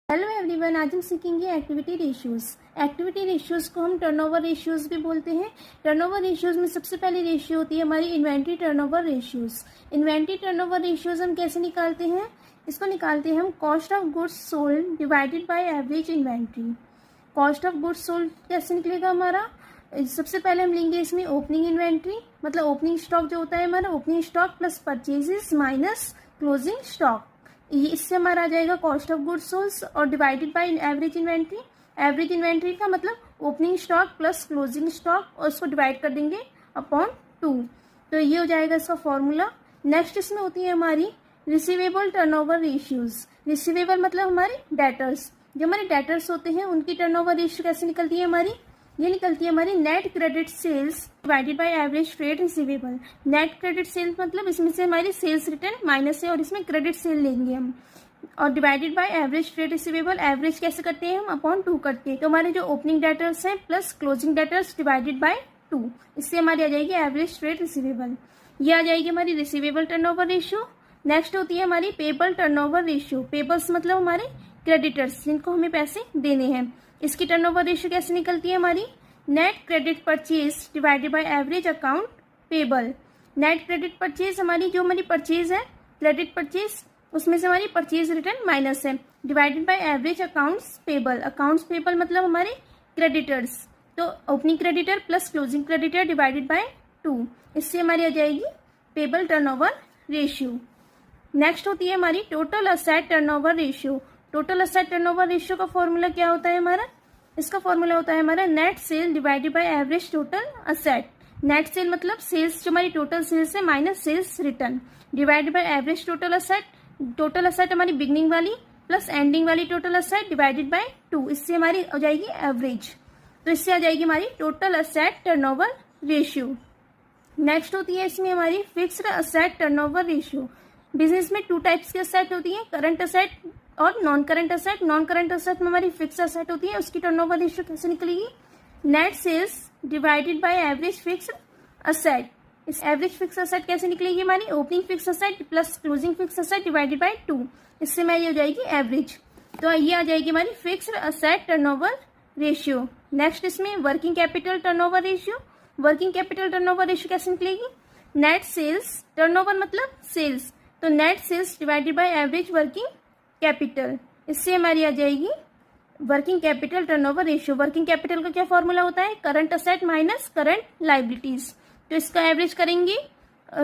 Hello everyone, आज हम सीखेंगे एक्टिविटी रेशियोज। एक्टिविटी रेशियोज को हम टर्नओवर रेशियोज भी बोलते हैं। टर्नओवर रेशियोज में सबसे पहली रेशियो होती है हमारी inventory turnover ratios. Inventory turnover ratios हम कैसे निकालते हैं? इसको निकालते हैं हम cost of goods sold divided by average inventory. Cost of goods sold कैसे निकलेगा हमारा? सबसे पहले हम लेंगे इसमें ओपनिंग इन्वेंट्री, मतलब ओपनिंग स्टॉक जो होता है हमारा, opening stock plus purchases minus closing stock. ये इससे हमारा आ जाएगा कॉस्ट ऑफ गुड्स सोल्ड और divided by average inventory. Average inventory का मतलब opening stock plus closing stock और उसको डिवाइड कर देंगे अपॉन 2। तो ये हो जाएगा इसका फॉर्मूला। नेक्स्ट इसमें होती है हमारी रिसीवेबल टर्नओवर रेशियोज। रिसीवेबल मतलब हमारे डेटर्स, जो हमारे डेटर्स होते हैं उनकी टर्नओवर रेशियो कैसे निकलती है हमारी? ये निकलती है हमारी net credit sales divided by average trade receivable. Net credit sales मतलब इसमें से हमारी सेल्स रिटर्न माइनस है और इसमें क्रेडिट सेल लेंगे हम, और divided by average trade receivable. Average कैसे करते हैं हम? अपॉन 2 करते हैं। तो हमारे जो ओपनिंग डेटर्स हैं plus closing debtors divided by 2, इससे हमारी आ जाएगी एवरेज ट्रेड रिसीवेबल। ये आ जाएगी हमारी रिसीवेबल टर्नओवर रेशियो। नेक्स्ट होती है हमारी पेबल टर्नओवर रेशियो। पेबल्स मतलब हमारे क्रेडिटर्स, जिनको हमें पैसे देने हैं। इसकी टर्नओवर रेशियो कैसे निकलती है हमारी? Net credit purchase divided by average account payable. Net credit purchase हमारी जो हमारी परचेज है, क्रेडिट परचेज, उसमें से हमारी परचेज रिटर्न माइनस है, divided by average accounts payable. Accounts payable मतलब हमारे क्रेडिटर्स, तो opening creditor plus closing creditor divided by 2, इससे हमारी आ जाएगी पेबल टर्नओवर रेशियो। नेक्स्ट होती है हमारी total asset turnover ratio. Total asset turnover ratio का फॉर्मूला क्या होता है हमारा? इसका फॉर्मूला होता है हमारा net sale divided by average total asset. Net sale मतलब सेल्स जो हमारी टोटल सेल्स है minus sales return, divided by average total asset. Total asset हमारी बिगनिंग वाली प्लस एंडिंग वाली टोटल असेट डिवाइडेड बाय 2, इससे हमारी हो जाएगी एवरेज। तो इससे आ जाएगी हमारी total asset turnover ratio. Next होती है इसमें हमारी fixed asset turnover ratio. Business में 2 टाइप्स की असेट होती है, करंट असेट और non current asset. Non current asset में हमारी फिक्स असेट होती है, उसकी टर्नओवर रेशियो कैसे निकलेगी? Net sales divided by average fix asset. इस एवरेज फिक्स असेट कैसे निकलेगी हमारी? Opening fix asset plus closing fix asset divided by 2, इससे हमारी हो जाएगी एवरेज। तो ये आ जाएगी हमारी fixed asset turnover ratio. Next इसमें working capital turnover ratio. Working capital turnover ratio कैसे निकलेगी? नेट सेल्स, टर्नओवर मतलब सेल्स, तो net sales divided by average working capital, इससे हमारी आ जाएगी working capital turnover ratio. Working capital का क्या फॉर्मूला होता है? Current asset minus current liabilities. तो इसका एवरेज करेंगे,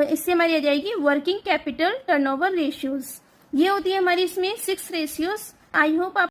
इससे हमारी आ जाएगी वर्किंग कैपिटल टर्नओवर रेशियोज। ये होती है हमारी इसमें 6 रेशियोज। आई होप आप